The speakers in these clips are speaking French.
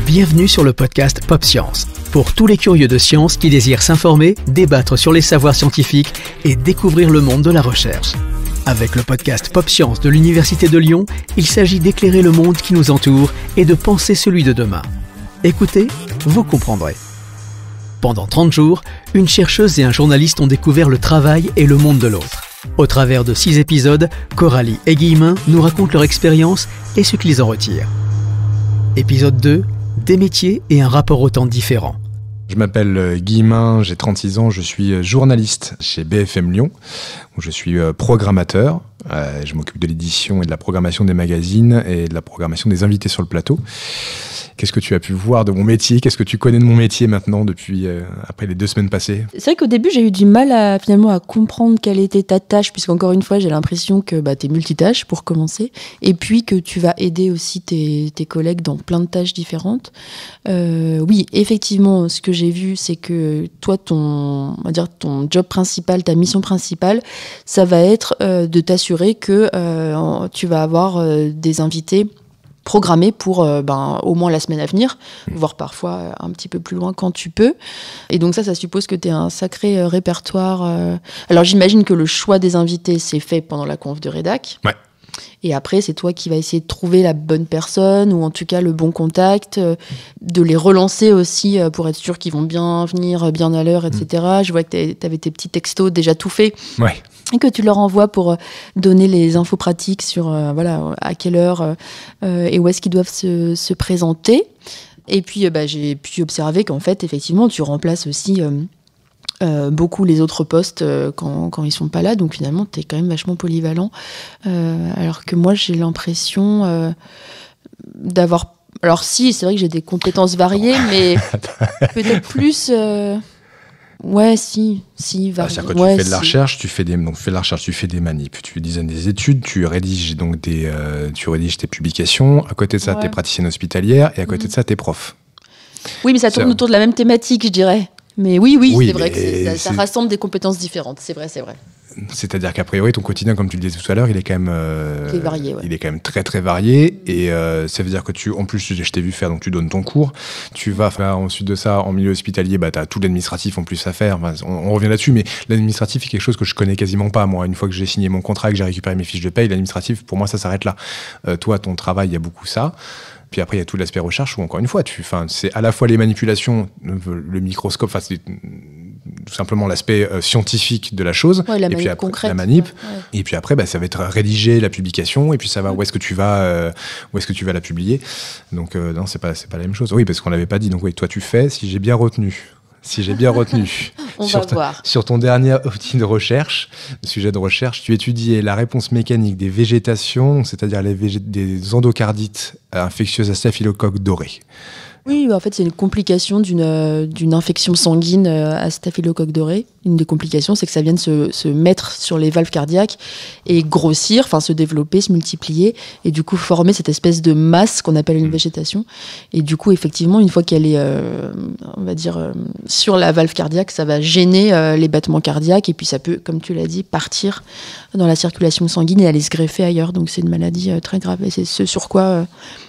Bienvenue sur le podcast Pop Science, pour tous les curieux de science qui désirent s'informer, débattre sur les savoirs scientifiques et découvrir le monde de la recherche. Avec le podcast Pop Science de l'Université de Lyon, il s'agit d'éclairer le monde qui nous entoure et de penser celui de demain. Écoutez, vous comprendrez. Pendant 30 jours, une chercheuse et un journaliste ont découvert le travail et le monde de l'autre. Au travers de 6 épisodes, Coralie et Guillemin nous racontent leur expérience et ce qu'ils en retirent. Épisode 2, des métiers et un rapport au temps différent. Je m'appelle Guillemin, j'ai 36 ans, je suis journaliste chez BFM Lyon, où je suis programmateur. Je m'occupe de l'édition et de la programmation des magazines et de la programmation des invités sur le plateau. Qu'est-ce que tu as pu voir de mon métier ? Qu'est-ce que tu connais de mon métier maintenant depuis après les 2 semaines passées ? C'est vrai qu'au début, j'ai eu du mal à comprendre quelle était ta tâche, puisqu'encore une fois, j'ai l'impression que tu es multitâche pour commencer, et puis que tu vas aider aussi tes collègues dans plein de tâches différentes. Oui, effectivement, ce que j'ai vu, c'est que toi, ton job principal, ta mission principale, ça va être de t'assurer que tu vas avoir des invités programmé pour au moins la semaine à venir, voire parfois un petit peu plus loin quand tu peux. Et donc ça suppose que tu aies un sacré répertoire. Alors j'imagine que le choix des invités, c'est fait pendant la conf de rédac. Ouais. Et après, c'est toi qui vas essayer de trouver la bonne personne, ou en tout cas le bon contact, de les relancer aussi pour être sûr qu'ils vont bien venir, bien à l'heure, etc. Je vois que tu avais tes petits textos déjà tout faits. Ouais. Et que tu leur envoies pour donner les infos pratiques sur à quelle heure et où est-ce qu'ils doivent se présenter. Et puis j'ai pu observer qu'en fait, effectivement, tu remplaces aussi beaucoup les autres postes quand ils sont pas là. Donc finalement, tu es quand même vachement polyvalent. Alors que moi, j'ai l'impression d'avoir... Alors si, c'est vrai que j'ai des compétences variées, mais peut-être plus... Ouais, si, varié. C'est-à-dire que tu fais de la recherche, tu fais des manips, tu designes des études, tu rédiges tes publications. À côté de ça, t'es praticienne hospitalière, et à côté de ça, t'es prof. Oui, mais ça tourne autour de la même thématique, je dirais. Mais oui, c'est vrai que ça rassemble des compétences différentes. C'est vrai. C'est-à-dire qu'a priori, ton quotidien, comme tu le disais tout à l'heure, il est quand même varié, ouais. Il est quand même très très varié, et ça veut dire que en plus, je t'ai vu faire, donc tu donnes ton cours, tu vas faire ensuite de ça en milieu hospitalier, t'as tout l'administratif en plus à faire. Enfin, on revient là-dessus, mais l'administratif est quelque chose que je connais quasiment pas, moi. Une fois que j'ai signé mon contrat, que j'ai récupéré mes fiches de paye, l'administratif, pour moi, ça s'arrête là. Toi, ton travail, il y a beaucoup ça. Puis après, il y a tout l'aspect recherche où, encore une fois, c'est à la fois les manipulations, le microscope, c'est tout simplement l'aspect scientifique de la chose, ouais, et puis après, concrète, la manip, ouais. Et puis après, ça va être rédiger la publication, et puis ça va où est-ce que tu vas la publier. Donc non, c'est pas la même chose. Oui, parce qu'on l'avait pas dit. Donc oui, toi tu fais, si j'ai bien retenu. On va voir. Sur ton dernier outil de recherche, sujet de recherche, tu étudiais la réponse mécanique des végétations, c'est-à-dire des endocardites infectieuses à staphylocoque doré. Oui, en fait, c'est une complication d'une infection sanguine à staphylocoque doré. Une des complications, c'est que ça vient de se mettre sur les valves cardiaques et grossir, enfin se développer, se multiplier, et du coup former cette espèce de masse qu'on appelle une végétation. Et du coup, effectivement, une fois qu'elle est, sur la valve cardiaque, ça va gêner les battements cardiaques, et puis ça peut, comme tu l'as dit, partir dans la circulation sanguine et aller se greffer ailleurs. Donc c'est une maladie très grave, et c'est ce sur quoi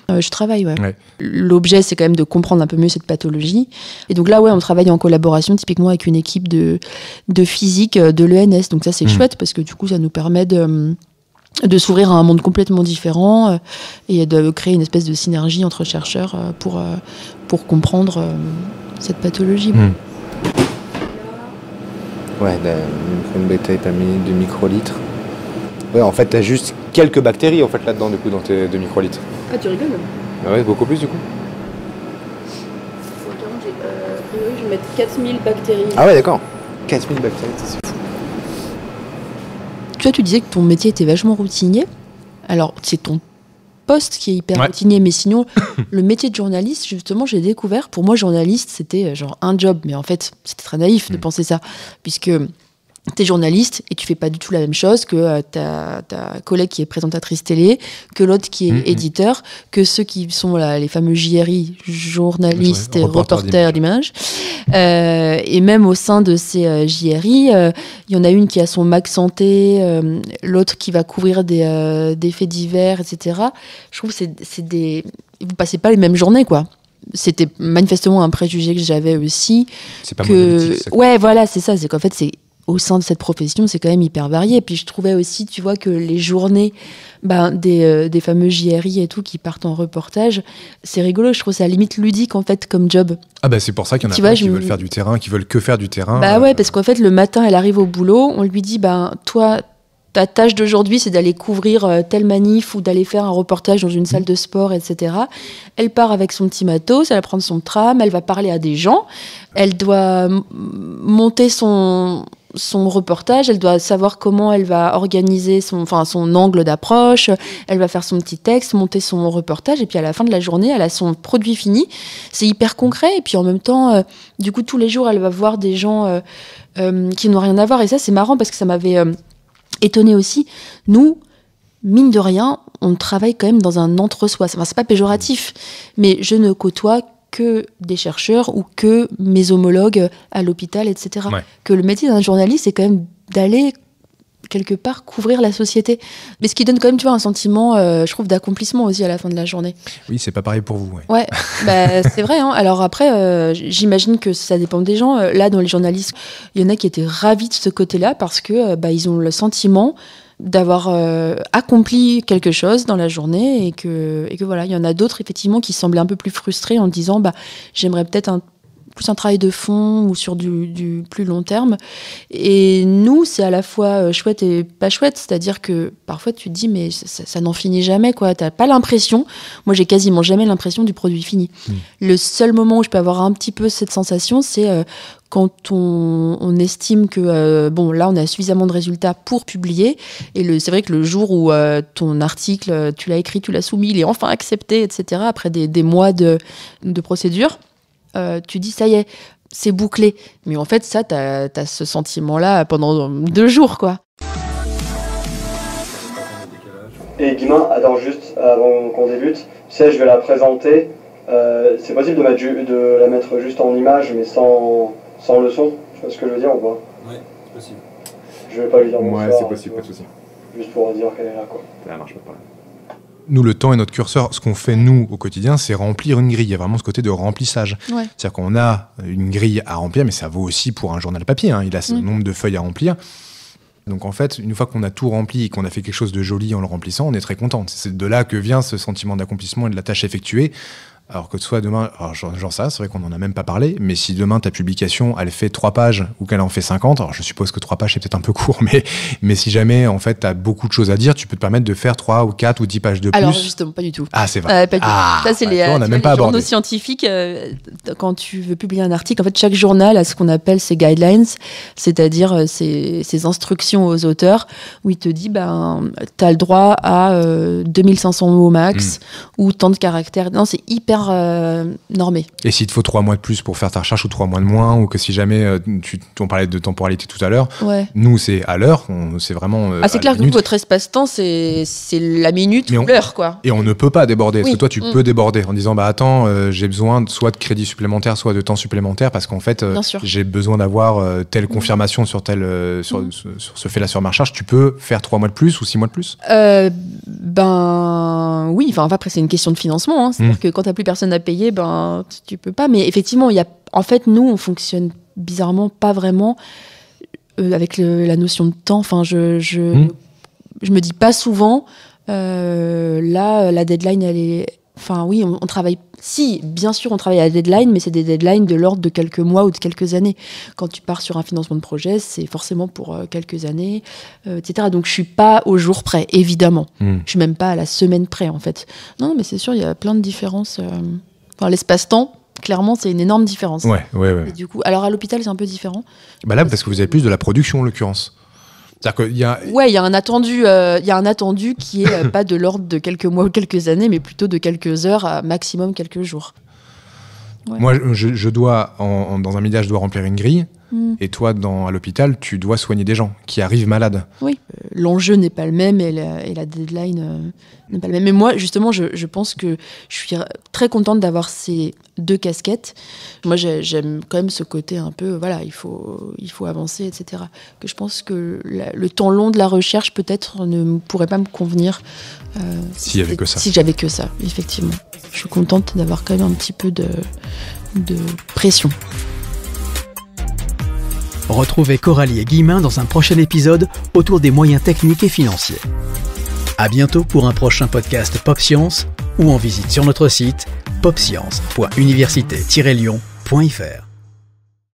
je travaille. Ouais. L'objet, c'est quand même de comprendre un peu mieux cette pathologie. Et donc là, on travaille en collaboration typiquement avec une équipe de physique de l'ENS. Donc ça, c'est chouette parce que du coup, ça nous permet de s'ouvrir à un monde complètement différent et de créer une espèce de synergie entre chercheurs pour comprendre cette pathologie. Ouais, une bêta étamine de microlitres. Ouais, en fait, t'as juste quelques bactéries là-dedans, du coup, dans tes 2 microlitres. Ah, tu rigoles? Ouais, beaucoup plus, du coup. Je vais mettre 4000 bactéries. Ah ouais, d'accord. 4000 bactéries, c'est fou. Tu vois, tu disais que ton métier était vachement routinier. Alors, c'est ton poste qui est hyper routinier, mais sinon, le métier de journaliste, justement, j'ai découvert, pour moi, journaliste, c'était genre un job. Mais en fait, c'était très naïf de penser ça, puisque t'es journaliste et tu fais pas du tout la même chose que ta collègue qui est présentatrice télé, que l'autre qui est éditeur, que ceux qui sont les fameux JRI, journalistes et reporters d'image. Et même au sein de ces JRI, il y en a une qui a son Mac Santé, l'autre qui va couvrir des faits divers, etc. Je trouve que c'est des... vous passez pas les mêmes journées, quoi. C'était manifestement un préjugé que j'avais aussi. C'est pas monolithique. Ouais, voilà, c'est ça. C'est qu'en fait, au sein de cette profession, c'est quand même hyper varié. Et puis je trouvais aussi, tu vois, que les journées des fameux JRI et tout qui partent en reportage, c'est rigolo. Je trouve ça limite ludique, en fait, comme job. Ah bah c'est pour ça qu'il y en a plein qui veulent faire du terrain, qui veulent que faire du terrain. Bah ouais, parce qu'en fait, le matin, elle arrive au boulot, on lui dit, toi, ta tâche d'aujourd'hui, c'est d'aller couvrir telle manif ou d'aller faire un reportage dans une salle de sport, etc. Elle part avec son petit matos, elle va prendre son tram, elle va parler à des gens, elle doit monter son reportage, elle doit savoir comment elle va organiser son angle d'approche, elle va faire son petit texte, monter son reportage, et puis à la fin de la journée, elle a son produit fini. C'est hyper concret, et puis en même temps, du coup, tous les jours, elle va voir des gens qui n'ont rien à voir, et ça, c'est marrant parce que ça m'avait étonnée aussi. Nous, mine de rien, on travaille quand même dans un entre-soi. C'est pas péjoratif, mais je ne côtoie que des chercheurs ou que mes homologues à l'hôpital, etc. Ouais. Que le métier d'un journaliste, c'est quand même d'aller quelque part couvrir la société. Mais ce qui donne quand même, tu vois, un sentiment, je trouve, d'accomplissement aussi à la fin de la journée. Oui, c'est pas pareil pour vous. Ouais, c'est vrai. Hein. Alors après, j'imagine que ça dépend des gens. Là, dans les journalistes, il y en a qui étaient ravis de ce côté-là parce que ils ont le sentiment d'avoir accompli quelque chose dans la journée et que voilà, il y en a d'autres effectivement qui semblaient un peu plus frustrés en disant j'aimerais peut-être plus un travail de fond ou sur du plus long terme. Et nous, c'est à la fois chouette et pas chouette, c'est-à-dire que parfois tu te dis mais ça n'en finit jamais, quoi. T'as pas l'impression, moi j'ai quasiment jamais l'impression du produit fini. Le seul moment où je peux avoir un petit peu cette sensation, c'est quand on estime que là on a suffisamment de résultats pour publier, et c'est vrai que le jour où ton article, tu l'as écrit, tu l'as soumis, il est enfin accepté, etc., après des mois de procédure, tu dis ça y est, c'est bouclé. Mais en fait, ça, t'as ce sentiment-là pendant 2 jours, quoi. Et Guimain, attends juste avant qu'on débute, tu sais, je vais la présenter. C'est possible de la mettre juste en image, mais sans le son. Tu vois ce que je veux dire ou pas? Ouais, c'est possible. Je vais pas lui dire bonsoir. Ouais, c'est possible, pas de souci. Juste pour dire qu'elle est là, quoi. Ça marche pas. Nous, le temps est notre curseur. Ce qu'on fait, nous, au quotidien, c'est remplir une grille. Il y a vraiment ce côté de remplissage. Ouais. C'est-à-dire qu'on a une grille à remplir, mais ça vaut aussi pour un journal papier. Hein. Il a ce nombre de feuilles à remplir. Donc, en fait, une fois qu'on a tout rempli et qu'on a fait quelque chose de joli en le remplissant, on est très content. C'est de là que vient ce sentiment d'accomplissement et de la tâche effectuée. Alors que soit demain, genre ça, c'est vrai qu'on n'en a même pas parlé, mais si demain ta publication, elle fait 3 pages ou qu'elle en fait 50, alors je suppose que 3 pages c'est peut-être un peu court, mais si jamais en fait t'as beaucoup de choses à dire, tu peux te permettre de faire 3 ou 4 ou 10 pages de plus. Alors justement, pas du tout. Ah, c'est vrai. Pas du tout. Ça, c'est les journaux scientifiques. Quand tu veux publier un article, en fait, chaque journal a ce qu'on appelle ses guidelines, c'est-à-dire ses instructions aux auteurs, où il te dit, t'as le droit à 2500 mots max, ou tant de caractères. Non, c'est hyper normé. Et s'il te faut 3 mois de plus pour faire ta recherche ou 3 mois de moins, ou que si jamais on parlait de temporalité tout à l'heure, nous c'est à l'heure, c'est vraiment c'est clair que vous, votre espace-temps c'est la minute ou l'heure, quoi. Et on ne peut pas déborder, parce que toi tu peux déborder en disant attends, j'ai besoin soit de crédit supplémentaire, soit de temps supplémentaire, parce qu'en fait j'ai besoin d'avoir telle confirmation sur sur ce fait-là sur ma recherche. Tu peux faire 3 mois de plus ou 6 mois de plus? Oui, après c'est une question de financement, hein. C'est-à-dire que quand t'as plus personne à payer, tu peux pas. Mais effectivement, en fait, nous, on fonctionne bizarrement pas vraiment avec la notion de temps. Enfin, je me dis pas souvent, là, la deadline, elle est... Enfin, oui, on travaille... Si, bien sûr, on travaille à la deadline, mais c'est des deadlines de l'ordre de quelques mois ou de quelques années. Quand tu pars sur un financement de projet, c'est forcément pour quelques années, etc. Donc, je suis pas au jour près, évidemment. Je suis même pas à la semaine près, en fait. Non, mais c'est sûr, il y a plein de différences. L'espace-temps, clairement, c'est une énorme différence. Ouais. Et du coup, alors à l'hôpital, c'est un peu différent. Là, parce que vous avez plus de la production, en l'occurrence. C'est-à-dire qu'il y a... Ouais, il y a un attendu qui est pas de l'ordre de quelques mois ou quelques années, mais plutôt de quelques heures à maximum quelques jours. Ouais. Moi, je dois, dans un média, je dois remplir une grille. Et toi, à l'hôpital, tu dois soigner des gens qui arrivent malades. Oui, l'enjeu n'est pas le même et la deadline n'est pas le même. Mais moi, justement, je pense que je suis très contente d'avoir ces 2 casquettes. Moi, j'aime quand même ce côté un peu, voilà, il faut avancer, etc. Que je pense que le temps long de la recherche, peut-être, ne pourrait pas me convenir s'il y avait que ça. Si j'avais que ça, effectivement. Je je suis contente d'avoir quand même un petit peu de pression. Retrouvez Coralie et Guillemin dans un prochain épisode autour des moyens techniques et financiers. À bientôt pour un prochain podcast Pop Science ou en visite sur notre site popscience.université-lyon.fr.